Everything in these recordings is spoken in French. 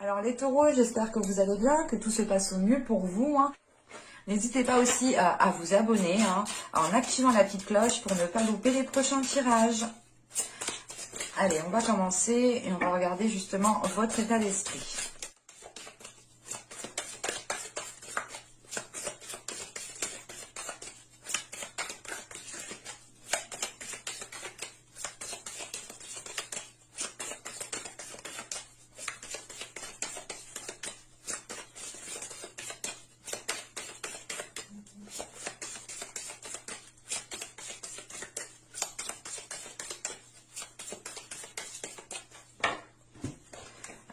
Alors les taureaux, j'espère que vous allez bien, que tout se passe au mieux pour vous, hein. N'hésitez pas aussi à vous abonner, hein, en activant la petite cloche pour ne pas louper les prochains tirages. Allez, on va commencer et on va regarder justement votre état d'esprit.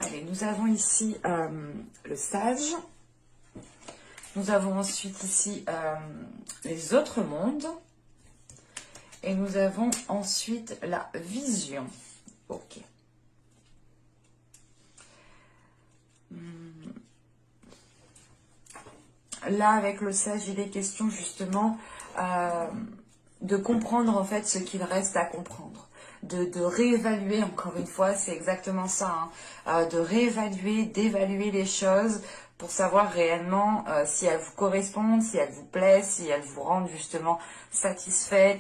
Allez, nous avons ici le sage. Nous avons ensuite ici les autres mondes. Et nous avons ensuite la vision. Ok. Là, avec le sage, il est question justement de comprendre en fait ce qu'il reste à comprendre. De réévaluer, encore une fois, c'est exactement ça, hein, de réévaluer, d'évaluer les choses pour savoir réellement si elles vous correspondent, si elles vous plaisent, si elles vous rendent justement satisfait,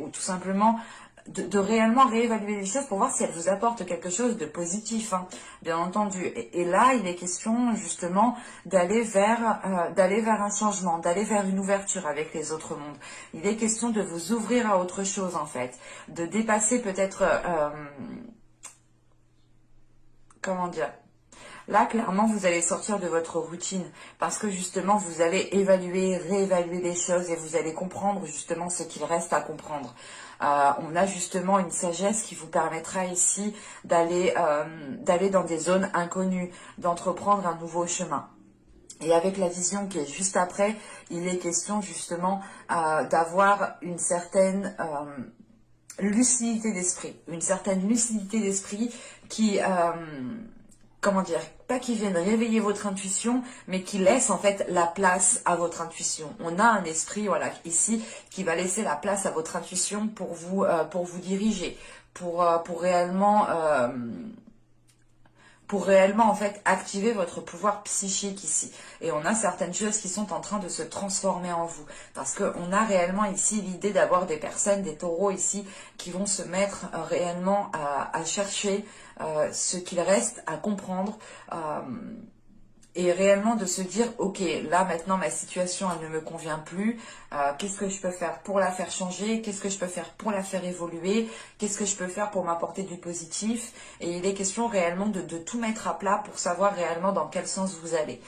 ou tout simplement de réellement réévaluer les choses pour voir si elles vous apportent quelque chose de positif, hein, bien entendu. Et là, il est question justement d'aller vers un changement, d'aller vers une ouverture avec les autres mondes. Il est question de vous ouvrir à autre chose en fait, de dépasser peut-être, comment dire, là, clairement, vous allez sortir de votre routine parce que justement, vous allez évaluer, réévaluer les choses et vous allez comprendre justement ce qu'il reste à comprendre. On a justement une sagesse qui vous permettra ici d'aller dans des zones inconnues, d'entreprendre un nouveau chemin. Et avec la vision qui est juste après, il est question justement d'avoir une certaine lucidité d'esprit. Une certaine lucidité d'esprit qui... comment dire, pas qui viennent réveiller votre intuition, mais qui laisse en fait la place à votre intuition. On a un esprit, voilà, ici, qui va laisser la place à votre intuition pour vous diriger, pour réellement en fait activer votre pouvoir psychique ici. Et on a certaines choses qui sont en train de se transformer en vous. Parce qu'on a réellement ici l'idée d'avoir des personnes, des taureaux ici, qui vont se mettre réellement à chercher ce qu'il reste à comprendre. Et réellement de se dire, ok, là maintenant ma situation elle ne me convient plus, qu'est-ce que je peux faire pour la faire changer, qu'est-ce que je peux faire pour la faire évoluer, qu'est-ce que je peux faire pour m'apporter du positif. Et il est question réellement de tout mettre à plat pour savoir réellement dans quel sens vous allez.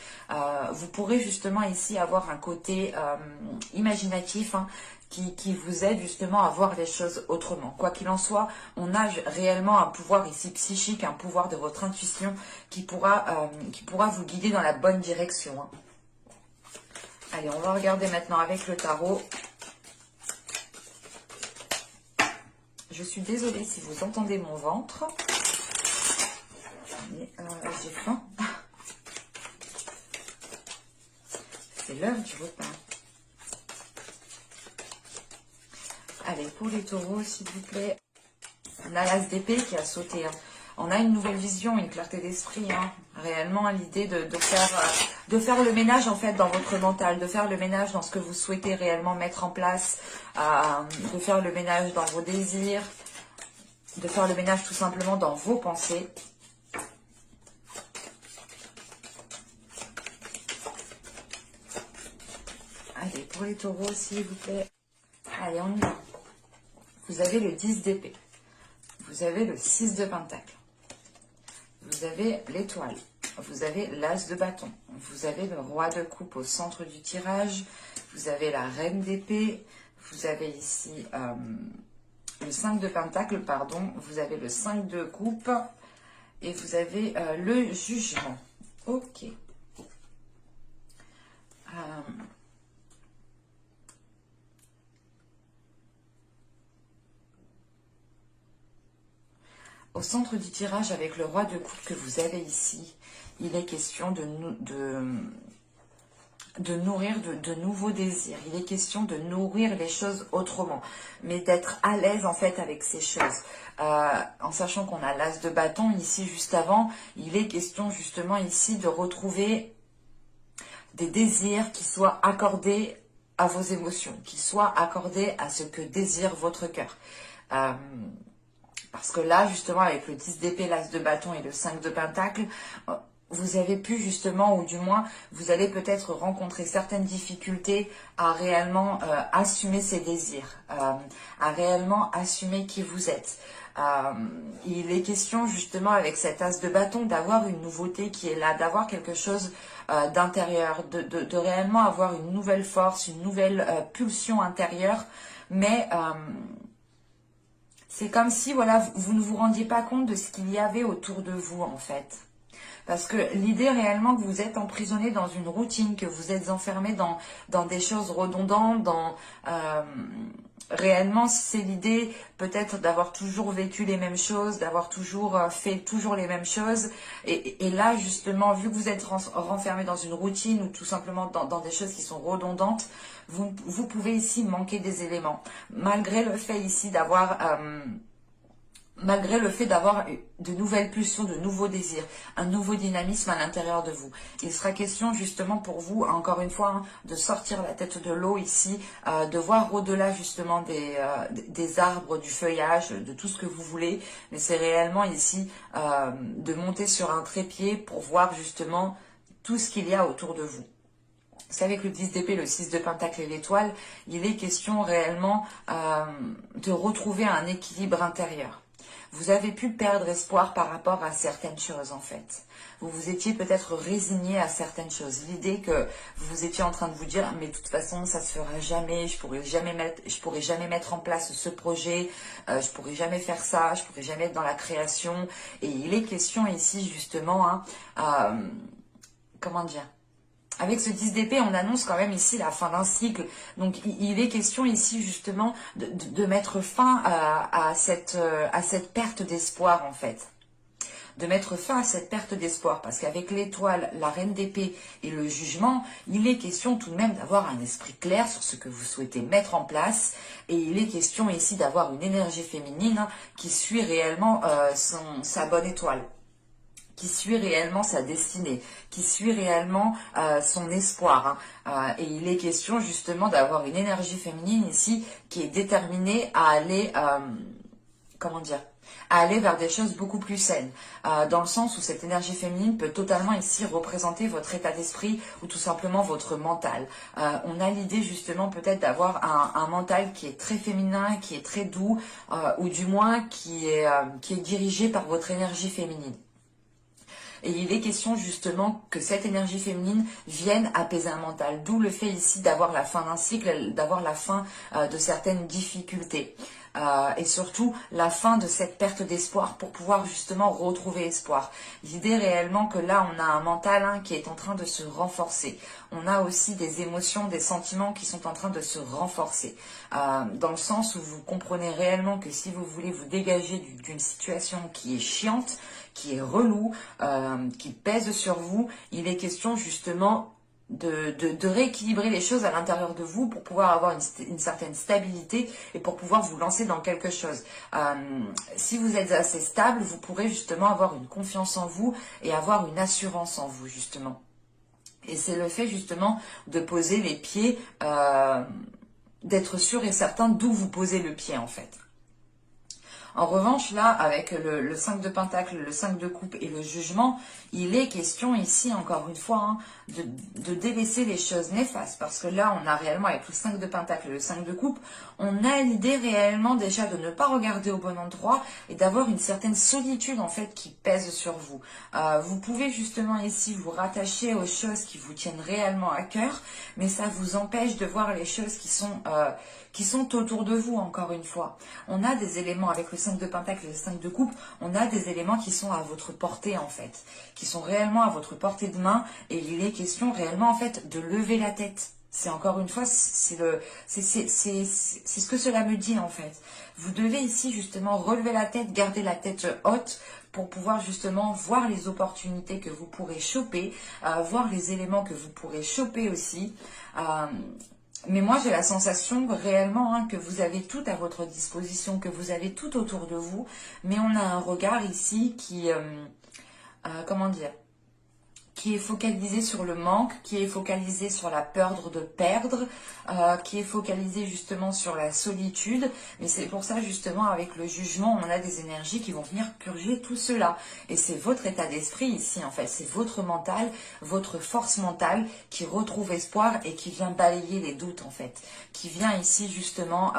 Vous pourrez justement ici avoir un côté imaginatif, hein, qui vous aide justement à voir les choses autrement. Quoi qu'il en soit, on a réellement un pouvoir ici psychique, un pouvoir de votre intuition qui pourra vous guider dans la bonne direction, hein. Allez, on va regarder maintenant avec le tarot. Je suis désolée si vous entendez mon ventre. Mais j'ai faim. C'est l'heure du repas. Allez, pour les taureaux, s'il vous plaît. On a l'as d'épée qui a sauté, hein. On a une nouvelle vision, une clarté d'esprit, hein. Réellement l'idée de faire le ménage en fait dans votre mental, de faire le ménage dans ce que vous souhaitez réellement mettre en place, de faire le ménage dans vos désirs, de faire le ménage tout simplement dans vos pensées. Allez, pour les taureaux, s'il vous plaît. Allez, on y va. Vous avez le 10 d'épée. Vous avez le 6 de pentacle. Vous avez l'étoile. Vous avez l'as de bâton. Vous avez le roi de coupe au centre du tirage. Vous avez la reine d'épée. Vous avez ici le 5 de pentacle, pardon. Vous avez le 5 de coupe. Et vous avez le jugement. Ok. Au centre du tirage, avec le roi de coupe que vous avez ici, il est question de nourrir de nouveaux désirs. Il est question de nourrir les choses autrement, mais d'être à l'aise en fait avec ces choses. En sachant qu'on a l'as de bâton ici juste avant, il est question justement ici de retrouver des désirs qui soient accordés à vos émotions, qui soient accordés à ce que désire votre cœur. Parce que là, justement, avec le 10 d'épée, l'as de bâton et le 5 de pentacle, vous avez pu justement, ou du moins, vous allez peut-être rencontrer certaines difficultés à réellement assumer ces désirs, à réellement assumer qui vous êtes. Il est question justement avec cet as de bâton d'avoir une nouveauté qui est là, d'avoir quelque chose d'intérieur, de réellement avoir une nouvelle force, une nouvelle pulsion intérieure, mais c'est comme si voilà, vous ne vous rendiez pas compte de ce qu'il y avait autour de vous en fait. Parce que l'idée réellement que vous êtes emprisonné dans une routine, que vous êtes enfermé dans des choses redondantes, réellement c'est l'idée peut-être d'avoir toujours vécu les mêmes choses, d'avoir toujours fait toujours les mêmes choses. Et là justement, vu que vous êtes renfermé dans une routine ou tout simplement dans des choses qui sont redondantes, vous pouvez ici manquer des éléments. Malgré le fait ici d'avoir... malgré le fait d'avoir de nouvelles pulsions, de nouveaux désirs, un nouveau dynamisme à l'intérieur de vous. Il sera question justement pour vous, encore une fois, hein, de sortir la tête de l'eau ici, de voir au-delà justement des arbres, du feuillage, de tout ce que vous voulez. Mais c'est réellement ici de monter sur un trépied pour voir justement tout ce qu'il y a autour de vous. C'est avec le 10 d'épée, le 6 de pentacle et l'étoile, il est question réellement de retrouver un équilibre intérieur. Vous avez pu perdre espoir par rapport à certaines choses en fait. Vous vous étiez peut-être résigné à certaines choses. L'idée que vous étiez en train de vous dire mais de toute façon ça se fera jamais, je pourrai jamais mettre en place ce projet, je pourrai jamais faire ça, je pourrai jamais être dans la création. Et il est question ici justement, comment dire, avec ce 10 d'épée, on annonce quand même ici la fin d'un cycle. Donc, il est question ici justement de mettre fin à cette perte d'espoir en fait. De mettre fin à cette perte d'espoir. Parce qu'avec l'étoile, la reine d'épée et le jugement, il est question tout de même d'avoir un esprit clair sur ce que vous souhaitez mettre en place. Et il est question ici d'avoir une énergie féminine qui suit réellement sa bonne étoile, qui suit réellement sa destinée, qui suit réellement son espoir. Et il est question justement d'avoir une énergie féminine ici qui est déterminée à aller, comment dire, à aller vers des choses beaucoup plus saines, dans le sens où cette énergie féminine peut totalement ici représenter votre état d'esprit ou tout simplement votre mental. On a l'idée justement peut-être d'avoir un mental qui est très féminin, qui est très doux, ou du moins qui est dirigé par votre énergie féminine. Et il est question justement que cette énergie féminine vienne apaiser un mental. D'où le fait ici d'avoir la fin d'un cycle, d'avoir la fin de certaines difficultés. Et surtout la fin de cette perte d'espoir pour pouvoir justement retrouver espoir. L'idée réellement que là on a un mental qui est en train de se renforcer. On a aussi des émotions, des sentiments qui sont en train de se renforcer. Dans le sens où vous comprenez réellement que si vous voulez vous dégager d'une situation qui est chiante, qui est relou, qui pèse sur vous, il est question justement de rééquilibrer les choses à l'intérieur de vous pour pouvoir avoir une certaine stabilité et pour pouvoir vous lancer dans quelque chose. Si vous êtes assez stable, vous pourrez justement avoir une confiance en vous et avoir une assurance en vous justement. Et c'est le fait justement de poser les pieds, d'être sûr et certain d'où vous posez le pied en fait. En revanche, là, avec le 5 de pentacle, le 5 de coupe et le jugement, il est question ici, encore une fois, de délaisser les choses néfastes. Parce que là, on a réellement, avec le 5 de pentacle et le 5 de coupe, on a l'idée réellement déjà de ne pas regarder au bon endroit et d'avoir une certaine solitude, en fait, qui pèse sur vous. Vous pouvez justement ici vous rattacher aux choses qui vous tiennent réellement à cœur, mais ça vous empêche de voir les choses qui sont autour de vous, encore une fois. On a des éléments avec le 5 de pentacle et le 5 de coupe, on a des éléments qui sont à votre portée en fait, qui sont réellement à votre portée de main, et il est question réellement en fait de lever la tête. C'est encore une fois, c'est ce que cela me dit en fait. Vous devez ici justement relever la tête, garder la tête haute pour pouvoir justement voir les opportunités que vous pourrez choper, voir les éléments que vous pourrez choper aussi. Mais moi, j'ai la sensation réellement que vous avez tout à votre disposition, que vous avez tout autour de vous, mais on a un regard ici qui, comment dire, qui est focalisé sur le manque, qui est focalisé sur la peur de perdre, qui est focalisé justement sur la solitude. Mais c'est pour ça justement avec le jugement, on a des énergies qui vont venir purger tout cela. Et c'est votre état d'esprit ici en fait, c'est votre mental, votre force mentale qui retrouve espoir et qui vient balayer les doutes en fait, qui vient ici justement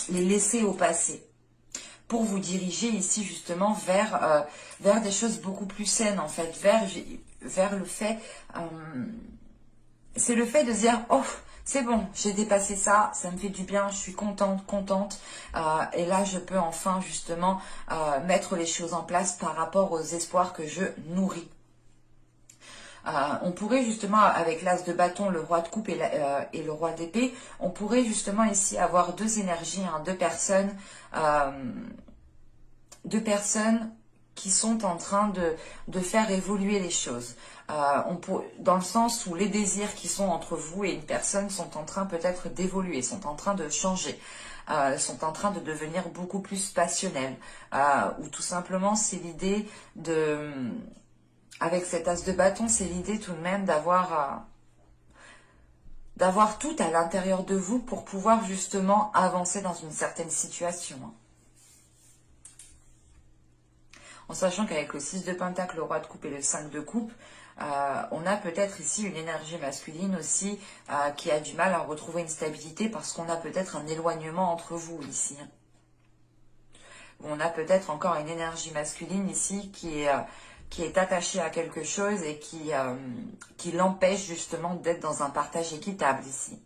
les laisser au passé, pour vous diriger ici justement vers des choses beaucoup plus saines en fait, vers le fait, c'est le fait de dire, oh, c'est bon, j'ai dépassé ça, ça me fait du bien, je suis contente, et là je peux enfin justement mettre les choses en place par rapport aux espoirs que je nourris. On pourrait justement, avec l'as de bâton, le roi de coupe et le roi d'épée, on pourrait justement ici avoir deux énergies, deux personnes qui sont en train de faire évoluer les choses. Dans le sens où les désirs qui sont entre vous et une personne sont en train peut-être d'évoluer, sont en train de changer, sont en train de devenir beaucoup plus passionnels. Ou tout simplement, c'est l'idée de... Avec cet as de bâton, c'est l'idée tout de même d'avoir tout à l'intérieur de vous pour pouvoir justement avancer dans une certaine situation. En sachant qu'avec le 6 de Pentacle, le roi de coupe et le 5 de coupe, on a peut-être ici une énergie masculine aussi qui a du mal à retrouver une stabilité parce qu'on a peut-être un éloignement entre vous ici. On a peut-être encore une énergie masculine ici qui est attachée à quelque chose et qui l'empêche justement d'être dans un partage équitable ici.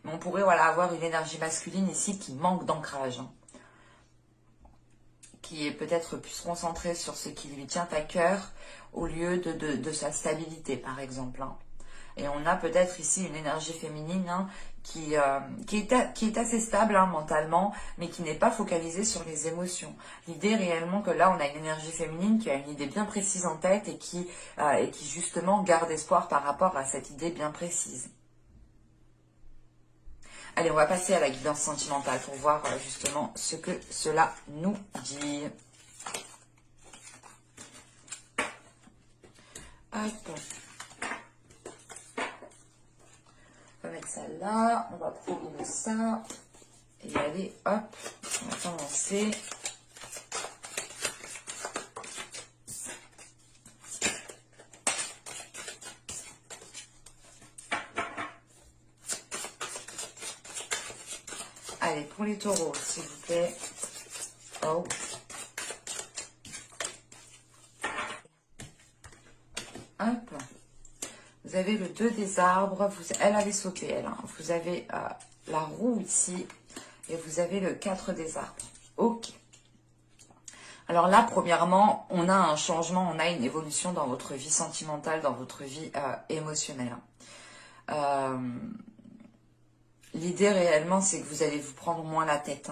Mais on pourrait avoir une énergie masculine ici qui manque d'ancrage, qui est peut-être plus concentré sur ce qui lui tient à cœur au lieu de sa stabilité, par exemple. Et on a peut-être ici une énergie féminine qui est assez stable mentalement, mais qui n'est pas focalisée sur les émotions. L'idée réellement que là, on a une énergie féminine qui a une idée bien précise en tête et qui justement garde espoir par rapport à cette idée bien précise. Allez, on va passer à la guidance sentimentale pour voir justement ce que cela nous dit. Hop. On va mettre ça là, on va prendre ça. Et allez, hop, on va commencer. Allez, pour les taureaux, s'il vous plaît. Oh. Hop. Vous avez le 2 des arbres. Elle avait sauté, elle. Vous avez la roue ici. Et vous avez le 4 des arbres. Ok. Alors là, premièrement, on a un changement, on a une évolution dans votre vie sentimentale, dans votre vie émotionnelle. L'idée réellement, c'est que vous allez vous prendre moins la tête.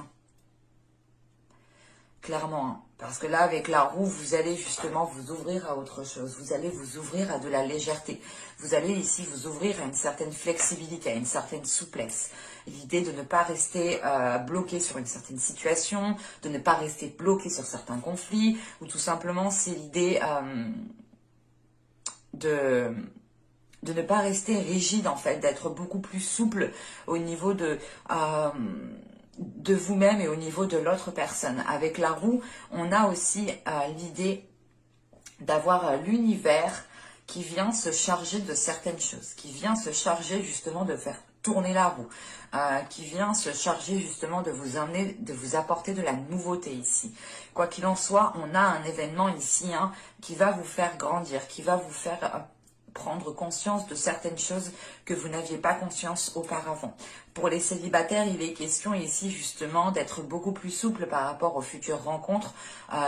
Clairement. Parce que là, avec la roue, vous allez justement vous ouvrir à autre chose. Vous allez vous ouvrir à de la légèreté. Vous allez ici vous ouvrir à une certaine flexibilité, à une certaine souplesse. L'idée de ne pas rester bloqué sur une certaine situation, de ne pas rester bloqué sur certains conflits, ou tout simplement, c'est l'idée de ne pas rester rigide, en fait, d'être beaucoup plus souple au niveau de vous-même et au niveau de l'autre personne. Avec la roue, on a aussi l'idée d'avoir l'univers qui vient se charger de certaines choses, qui vient se charger justement de faire tourner la roue, qui vient se charger justement de vous amener, de vous apporter de la nouveauté ici. Quoi qu'il en soit, on a un événement ici qui va vous faire grandir, qui va vous faire prendre conscience de certaines choses que vous n'aviez pas conscience auparavant. Pour les célibataires, il est question ici justement d'être beaucoup plus souple par rapport aux futures rencontres.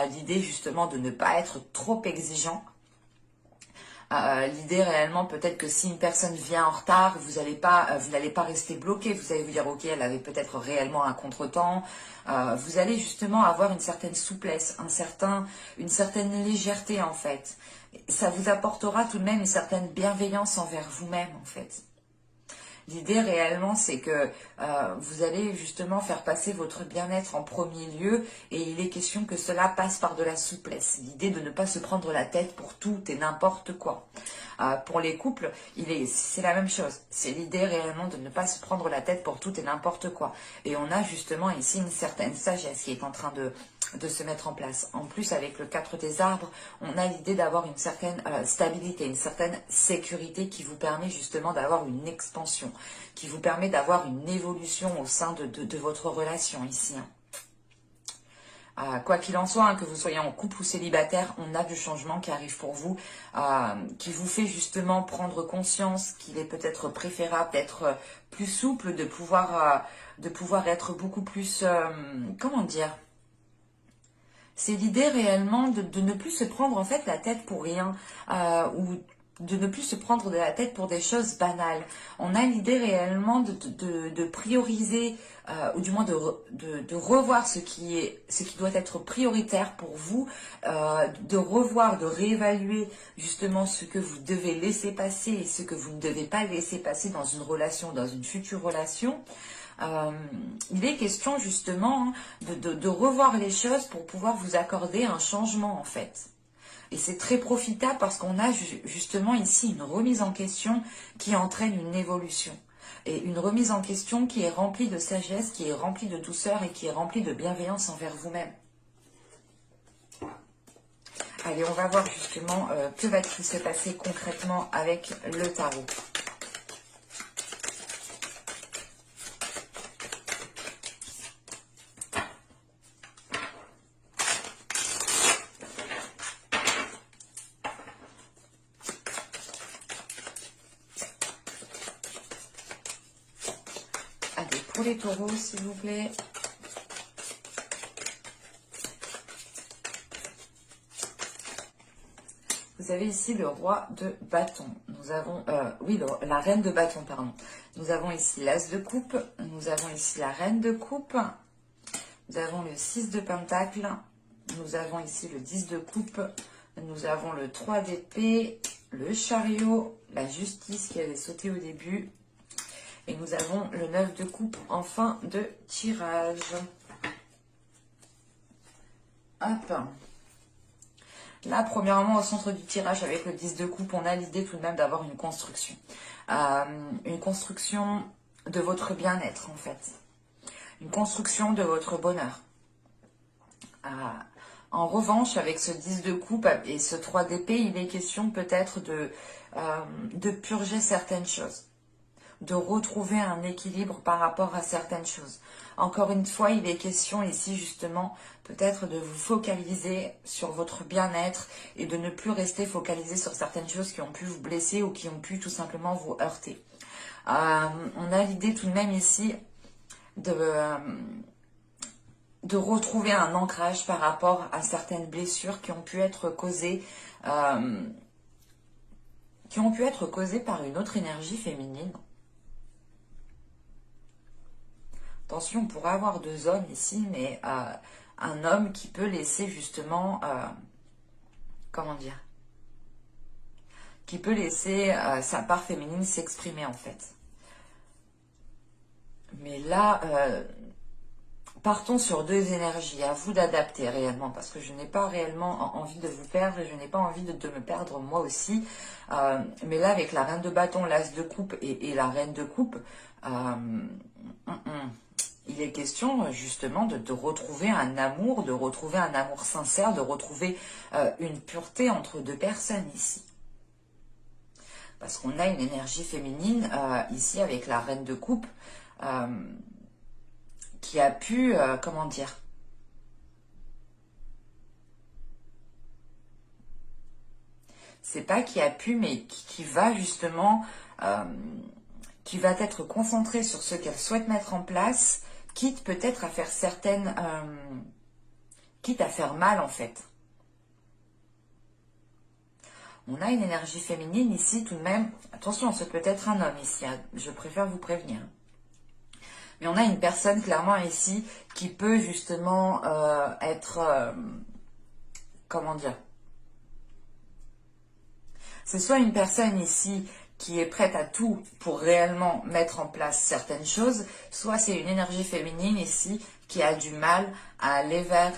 L'idée justement de ne pas être trop exigeant. L'idée réellement, peut-être que si une personne vient en retard, vous n'allez pas rester bloqué. Vous allez vous dire, ok, elle avait peut-être réellement un contretemps. Vous allez justement avoir une certaine souplesse, une certaine légèreté en fait. Ça vous apportera tout de même une certaine bienveillance envers vous-même en fait. L'idée réellement, c'est que vous allez justement faire passer votre bien-être en premier lieu et il est question que cela passe par de la souplesse. L'idée de ne pas se prendre la tête pour tout et n'importe quoi. Pour les couples, c'est la même chose. C'est l'idée réellement de ne pas se prendre la tête pour tout et n'importe quoi. Et on a justement ici une certaine sagesse qui est en train de se mettre en place. En plus, avec le 4 des arbres, on a l'idée d'avoir une certaine stabilité, une certaine sécurité qui vous permet justement d'avoir une expansion, qui vous permet d'avoir une évolution au sein de votre relation ici. Quoi qu'il en soit, que vous soyez en couple ou célibataire, on a du changement qui arrive pour vous, qui vous fait justement prendre conscience qu'il est peut-être préférable d'être plus souple, de pouvoir être beaucoup plus, comment dire, c'est l'idée réellement de ne plus se prendre en fait la tête pour rien, ou de ne plus se prendre de la tête pour des choses banales. On a l'idée réellement de prioriser, ou du moins de revoir ce qui doit être prioritaire pour vous, de revoir, de réévaluer justement ce que vous devez laisser passer et ce que vous ne devez pas laisser passer dans une relation, dans une future relation. Il est question justement de revoir les choses pour pouvoir vous accorder un changement en fait. Et c'est très profitable parce qu'on a justement ici une remise en question qui entraîne une évolution. Et une remise en question qui est remplie de sagesse, qui est remplie de douceur et qui est remplie de bienveillance envers vous-même. Allez, on va voir justement que va-t-il se passer concrètement avec le tarot. Pour les taureaux, s'il vous plaît. Vous avez ici le roi de bâton. Nous avons, la reine de bâton, pardon. Nous avons ici l'as de coupe. Nous avons ici la reine de coupe. Nous avons le 6 de pentacle. Nous avons ici le 10 de coupe. Nous avons le 3 d'épée, le chariot, la justice qui avait sauté au début. Et nous avons le 9 de coupe en fin de tirage. Hop. Là, premièrement, au centre du tirage, avec le 10 de coupe, on a l'idée tout de même d'avoir une construction. Une construction de votre bien-être, en fait. Une construction de votre bonheur. En revanche, avec ce 10 de coupe et ce 3 d'épée, il est question peut-être de purger certaines choses. De retrouver un équilibre par rapport à certaines choses. Encore une fois, il est question ici justement peut-être de vous focaliser sur votre bien-être et de ne plus rester focalisé sur certaines choses qui ont pu vous blesser ou qui ont pu tout simplement vous heurter. On a l'idée tout de même ici de retrouver un ancrage par rapport à certaines blessures qui ont pu être causées par une autre énergie féminine. Attention, on pourrait avoir deux hommes ici, mais un homme qui peut laisser justement, comment dire, qui peut laisser sa part féminine s'exprimer en fait. Mais là, partons sur deux énergies, à vous d'adapter réellement, parce que je n'ai pas réellement envie de vous perdre et je n'ai pas envie de me perdre moi aussi. Mais là, avec la reine de bâton, l'as de coupe et la reine de coupe, il est question justement de retrouver un amour, sincère, de retrouver une pureté entre deux personnes ici. Parce qu'on a une énergie féminine ici avec la reine de coupe qui a pu, comment dire, c'est pas qui a pu, mais qui va justement, qui va être concentrée sur ce qu'elle souhaite mettre en place, quitte peut-être à faire quitte à faire mal en fait. On a une énergie féminine ici tout de même. Attention, ce peut être un homme ici, hein, je préfère vous prévenir. Mais on a une personne clairement ici qui peut justement être... comment dire? C'est soit une personne ici qui est prête à tout pour réellement mettre en place certaines choses, soit c'est une énergie féminine ici qui a du mal à aller vers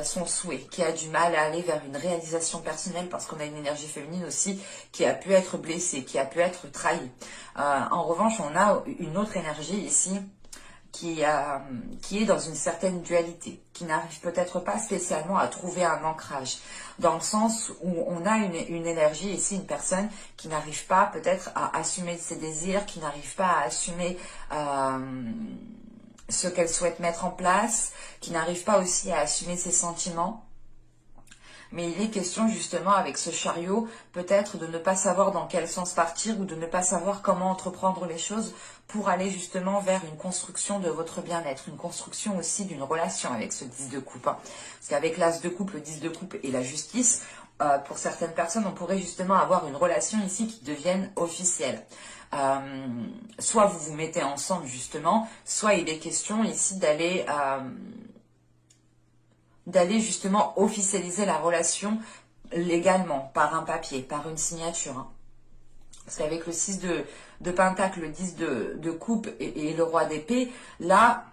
son souhait, qui a du mal à aller vers une réalisation personnelle parce qu'on a une énergie féminine aussi qui a pu être blessée, qui a pu être trahie. En revanche, on a une autre énergie ici qui est dans une certaine dualité, qui n'arrive peut-être pas spécialement à trouver un ancrage, dans le sens où on a une énergie ici, une personne qui n'arrive pas peut-être à assumer ses désirs, qui n'arrive pas à assumer ce qu'elle souhaite mettre en place, qui n'arrive pas aussi à assumer ses sentiments. Mais il est question justement avec ce chariot, peut-être de ne pas savoir dans quel sens partir ou de ne pas savoir comment entreprendre les choses pour aller justement vers une construction de votre bien-être, une construction aussi d'une relation avec ce 10 de coupe. Hein. Parce qu'avec l'as de coupe, le 10 de coupe et la justice, pour certaines personnes, on pourrait justement avoir une relation ici qui devienne officielle. Soit vous vous mettez ensemble justement, soit il est question ici d'aller justement officialiser la relation légalement, par un papier, par une signature. Hein. Parce qu'avec le 6 de Pentacle, le 10 de coupe et le roi d'épée, là,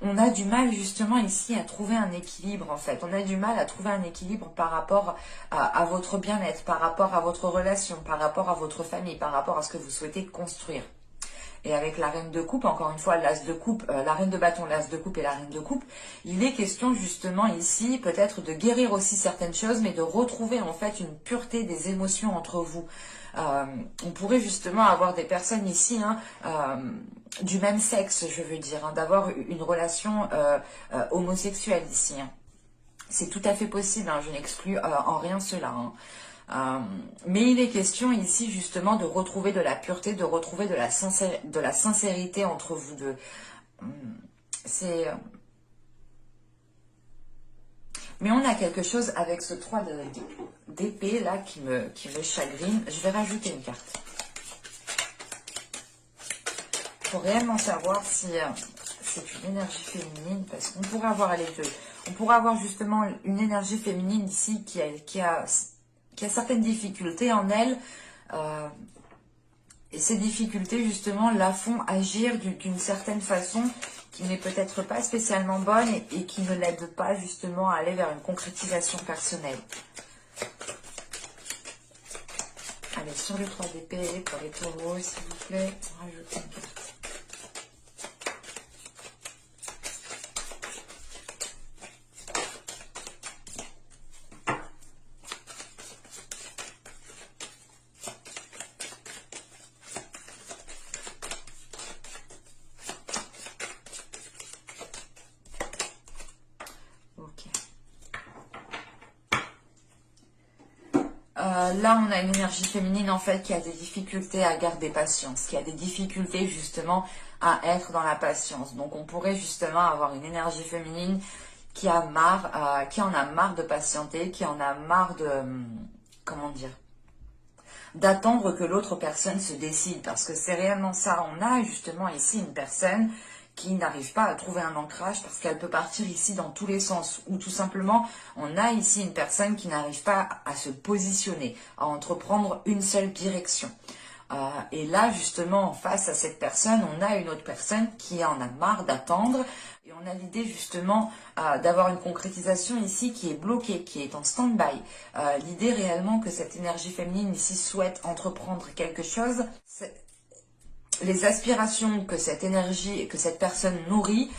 on a du mal justement ici à trouver un équilibre en fait. On a du mal à trouver un équilibre par rapport à votre bien-être, par rapport à votre relation, par rapport à votre famille, par rapport à ce que vous souhaitez construire. Et avec la reine de coupe, encore une fois, l'as de coupe, la reine de bâton, l'as de coupe et la reine de coupe, il est question justement ici peut-être de guérir aussi certaines choses, mais de retrouver en fait une pureté des émotions entre vous. On pourrait justement avoir des personnes ici, hein, du même sexe, je veux dire, hein, d'avoir une relation homosexuelle ici. Hein. C'est tout à fait possible, hein, je n'exclus en rien cela. Hein. Mais il est question ici justement de retrouver de la pureté, de retrouver de la sincérité entre vous deux. C'est... Mais on a quelque chose avec ce 3 d'épée là qui me chagrine. Je vais rajouter une carte. Pour réellement savoir si c'est une énergie féminine, parce qu'on pourrait avoir les deux. On pourrait avoir justement une énergie féminine ici qui a certaines difficultés en elle, et ces difficultés justement la font agir d'une certaine façon qui n'est peut-être pas spécialement bonne et qui ne l'aide pas justement à aller vers une concrétisation personnelle. Allez, sur le 3 d'épée, pour les taureaux, s'il vous plaît, on rajoute une carte. Là, on a une énergie féminine, en fait, qui a des difficultés à garder patience, qui a des difficultés, justement, à être dans la patience. Donc, on pourrait, justement, avoir une énergie féminine qui en a marre de patienter, qui en a marre de... comment dire, d'attendre que l'autre personne se décide. Parce que c'est réellement ça. On a, justement, ici, une personne qui n'arrive pas à trouver un ancrage parce qu'elle peut partir ici dans tous les sens. Ou tout simplement, on a ici une personne qui n'arrive pas à se positionner, à entreprendre une seule direction. Et là, justement, face à cette personne, on a une autre personne qui en a marre d'attendre. Et on a l'idée, justement, d'avoir une concrétisation ici qui est bloquée, qui est en stand-by. L'idée réellement que cette énergie féminine ici souhaite entreprendre quelque chose, les aspirations que cette énergie et que cette personne nourrit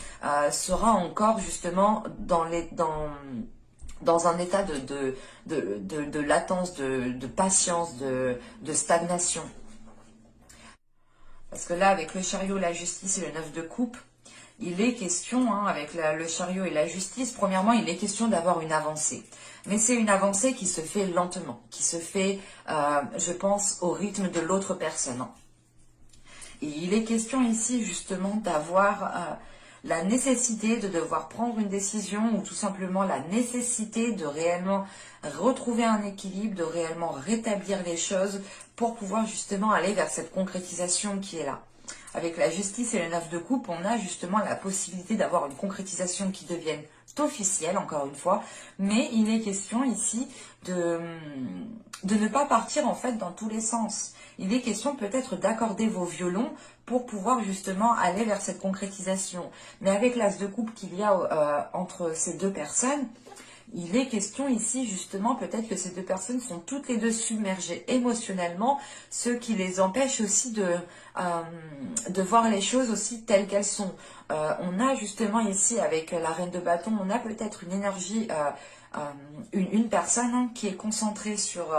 sera encore justement dans un état de latence, de patience, de stagnation. Parce que là, avec le chariot, la justice et le 9 de coupe, il est question, hein, avec le chariot et la justice, premièrement, il est question d'avoir une avancée. Mais c'est une avancée qui se fait lentement, qui se fait, je pense, au rythme de l'autre personne. Et il est question ici justement d'avoir la nécessité de devoir prendre une décision ou tout simplement la nécessité de réellement retrouver un équilibre, de réellement rétablir les choses pour pouvoir justement aller vers cette concrétisation qui est là. Avec la justice et le 9 de coupe, on a justement la possibilité d'avoir une concrétisation qui devienne officielle, encore une fois, mais il est question ici de ne pas partir en fait dans tous les sens. Il est question peut-être d'accorder vos violons pour pouvoir justement aller vers cette concrétisation. Mais avec l'as de coupe qu'il y a entre ces deux personnes, il est question ici justement peut-être que ces deux personnes sont toutes les deux submergées émotionnellement, ce qui les empêche aussi de voir les choses aussi telles qu'elles sont. On a justement ici avec la reine de bâton, on a peut-être une énergie, une personne hein, qui est concentrée sur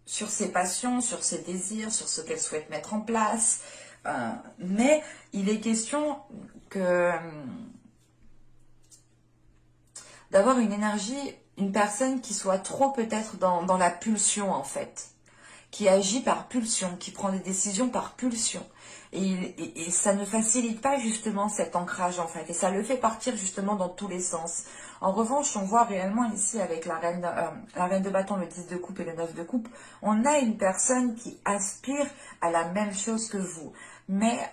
ses passions, sur ses désirs, sur ce qu'elle souhaite mettre en place. Mais il est question que d'avoir une énergie, une personne qui soit trop peut-être dans la pulsion en fait, qui agit par pulsion, qui prend des décisions par pulsion. Et ça ne facilite pas justement cet ancrage en fait, et ça le fait partir justement dans tous les sens. En revanche, on voit réellement ici avec la reine de bâton, le 10 de coupe et le 9 de coupe, on a une personne qui aspire à la même chose que vous. Mais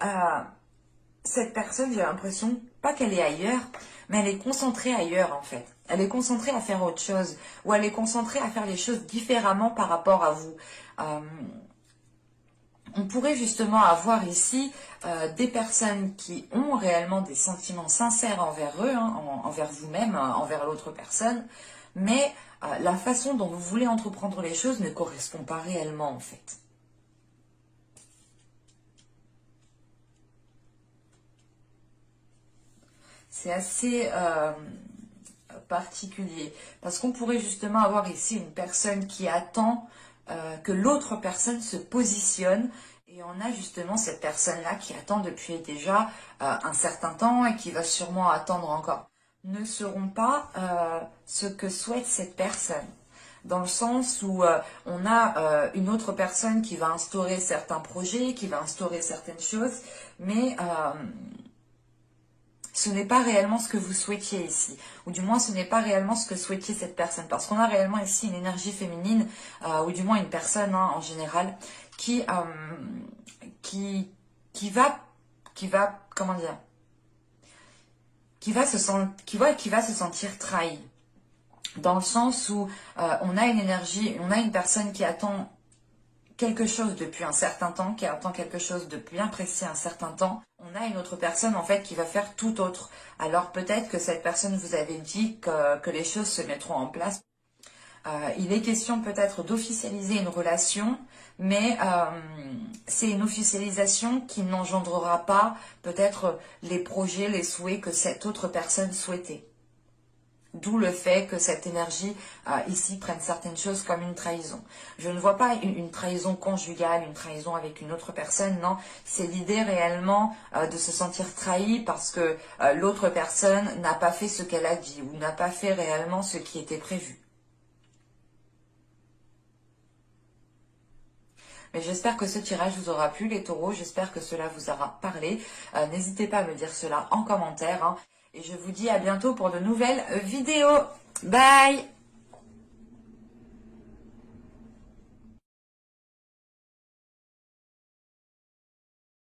cette personne, j'ai l'impression, pas qu'elle est ailleurs, mais elle est concentrée ailleurs en fait. Elle est concentrée à faire autre chose, ou elle est concentrée à faire les choses différemment par rapport à vous. On pourrait justement avoir ici des personnes qui ont réellement des sentiments sincères envers eux, hein, envers vous-même, envers l'autre personne, mais la façon dont vous voulez entreprendre les choses ne correspond pas réellement en fait. C'est assez particulier, parce qu'on pourrait justement avoir ici une personne qui attend que l'autre personne se positionne, et on a justement cette personne-là qui attend depuis déjà un certain temps et qui va sûrement attendre encore. Ne seront pas ce que souhaite cette personne, dans le sens où on a une autre personne qui va instaurer certains projets, qui va instaurer certaines choses, mais ce n'est pas réellement ce que vous souhaitiez ici, ou du moins ce n'est pas réellement ce que souhaitait cette personne, parce qu'on a réellement ici une énergie féminine, ou du moins une personne hein, en général, qui va, comment dire, qui va se sentir trahie, dans le sens où on a une énergie, on a une personne qui attend quelque chose depuis un certain temps, qui attend quelque chose de bien précis un certain temps, on a une autre personne en fait qui va faire tout autre. Alors peut-être que cette personne vous avait dit que les choses se mettront en place. Il est question peut-être d'officialiser une relation, mais c'est une officialisation qui n'engendrera pas peut-être les projets, les souhaits que cette autre personne souhaitait. D'où le fait que cette énergie ici prenne certaines choses comme une trahison. Je ne vois pas une trahison conjugale, une trahison avec une autre personne, non. C'est l'idée réellement de se sentir trahi parce que l'autre personne n'a pas fait ce qu'elle a dit ou n'a pas fait réellement ce qui était prévu. Mais j'espère que ce tirage vous aura plu les taureaux, j'espère que cela vous aura parlé. N'hésitez pas à me dire cela en commentaire. Hein. Et je vous dis à bientôt pour de nouvelles vidéos. Bye!